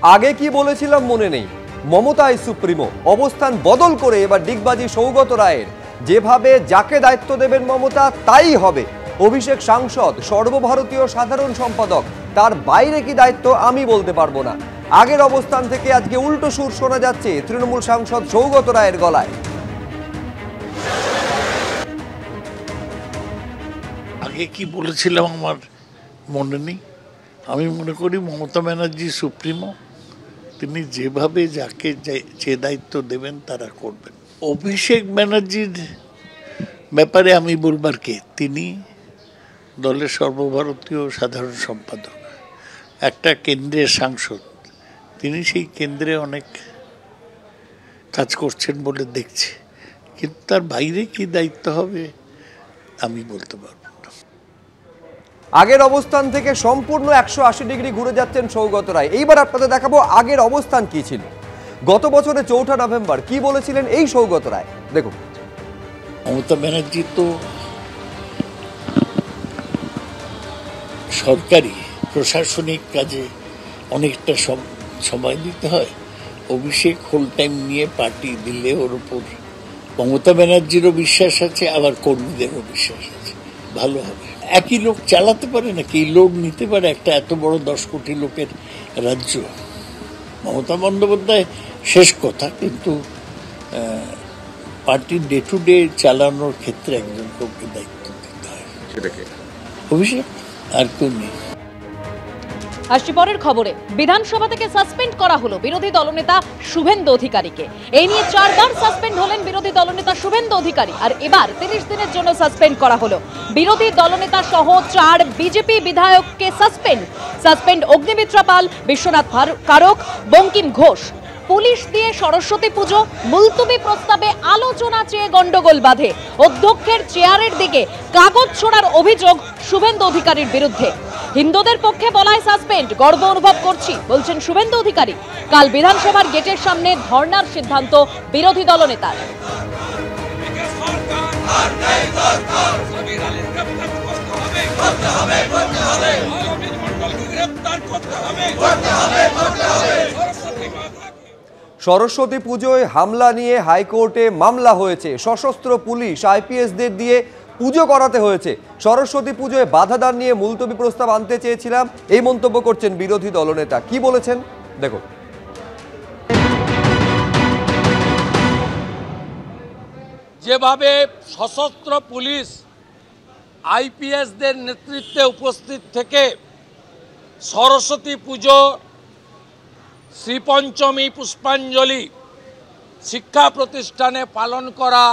আগে কি বলেছিলাম মনে নেই, মমতাই সুপ্রিমো, অবস্থান বদল করে এবার ডিগবাজি সৌগত রায়ের। যেভাবে যাকে দায়িত্ব দেবেন মমতা তাই হবে। অভিষেক সাংসদ, সর্বভারতীয় সাধারণ সম্পাদক, তার বাইরে কি দায়িত্ব আমি বলতে পারবো না। আগের অবস্থান থেকে আজকে উল্টো সুর শোনা যাচ্ছে তৃণমূল সাংসদ সৌগত রায়ের গলায়। আগে কি বলেছিলাম আমার মনে নেই। আমি মনে করি মমতা ব্যানার্জি সুপ্রিমো, তিনি যেভাবে যাকে যে দায়িত্ব দেবেন তারা করবেন। অভিষেক ব্যানার্জির ব্যাপারে আমি বলবার কে, তিনি দলের সর্বভারতীয় সাধারণ সম্পাদক, একটা কেন্দ্রের সাংসদ, তিনি সেই কেন্দ্রে অনেক কাজ করছেন বলে দেখছি, কিন্তু তার বাইরে কি দায়িত্ব হবে আমি বলতে পারবো না। আগের অবস্থান থেকে সম্পূর্ণ 180 ডিগ্রি ঘুরে যাচ্ছেন সৌগত রায়। এইবার আপনাদের দেখাবো আগের অবস্থান কি ছিল। গত বছরের 4 নভেম্বর কি বলেছিলেন এই সৌগত রায়, দেখুন। মমতা ব্যানার্জি তো সরকারি প্রশাসনিক কাজে অনেকটা সময় দিতে হয়। অভিষেক হোল টাইম নিয়ে পার্টি দিলে ওর উপর মমতা ব্যানার্জিরও বিশ্বাস আছে, আবার কর্মীদেরও বিশ্বাস আছে, ভালো হবে। একই লোক চালাতে পারে নাকি, লোড নিতে পারে একটা এত বড় 10 কোটি লোকের রাজ্য? মমতা বন্দ্যোপাধ্যায় শেষ কথা, কিন্তু পার্টির ডে টু ডে চালানোর ক্ষেত্রে একজন কাউকে দায়িত্ব দিতে হয়, সেটাকে অভিষেক, আর কেউ নেই। আসছি পরের খবরে। বিধানসভা থেকে সাসপেন্ড করা হলো বিরোধী দলনেতা শুভেন্দু অধিকারীকে। এই নিয়ে 4 বার সাসপেন্ড হলেন বিরোধী দলনেতা শুভেন্দু অধিকারী, আর এবার 30 দিনের জন্য সাসপেন্ড করা হলো। বিরোধী দলনেতা সহ 4 বিজেপি বিধায়ককে সাসপেন্ড অগ্নিমিত্রা পাল, বিশ্বনাথ কারক, বঙ্কিম ঘোষ। পুলিশ দিয়ে সরস্বতী পুজো মুলতবি প্রস্তাবে আলোচনা চেয়ে গন্ডগোল বাঁধে। অধ্যক্ষের চেয়ারের দিকে কাগজ ছোড়ার অভিযোগ শুভেন্দু অধিকারীর বিরুদ্ধে। হিন্দুদের পক্ষে বলায় সাসপেন্ড, গর্ব অনুভব করছি বলছেন শুভেন্দু অধিকারী। কাল বিধানসভার গেটের সামনে ধর্নার সিদ্ধান্ত বিরোধী দলনেতার। সরস্বতী পুজোয় হামলা নিয়ে হাইকোর্টে মামলা হয়েছে। সশস্ত্র পুলিশ আইপিএসদের দিয়ে পুজো করাতে হয়েছে। সরস্বতী পুজোয় বাধাদান নিয়ে মুলতবি প্রস্তাব আনতে চেয়েছিলাম, এই মন্তব্য করছেন বিরোধী দলনেতা। কি বলেছেন দেখুন। যেভাবে সশস্ত্র পুলিশ আইপিএসদের নেতৃত্বে উপস্থিত থেকে সরস্বতী পুজো, শ্রীপঞ্চমী, পুষ্পাঞ্জলি শিক্ষা প্রতিষ্ঠানে পালন করা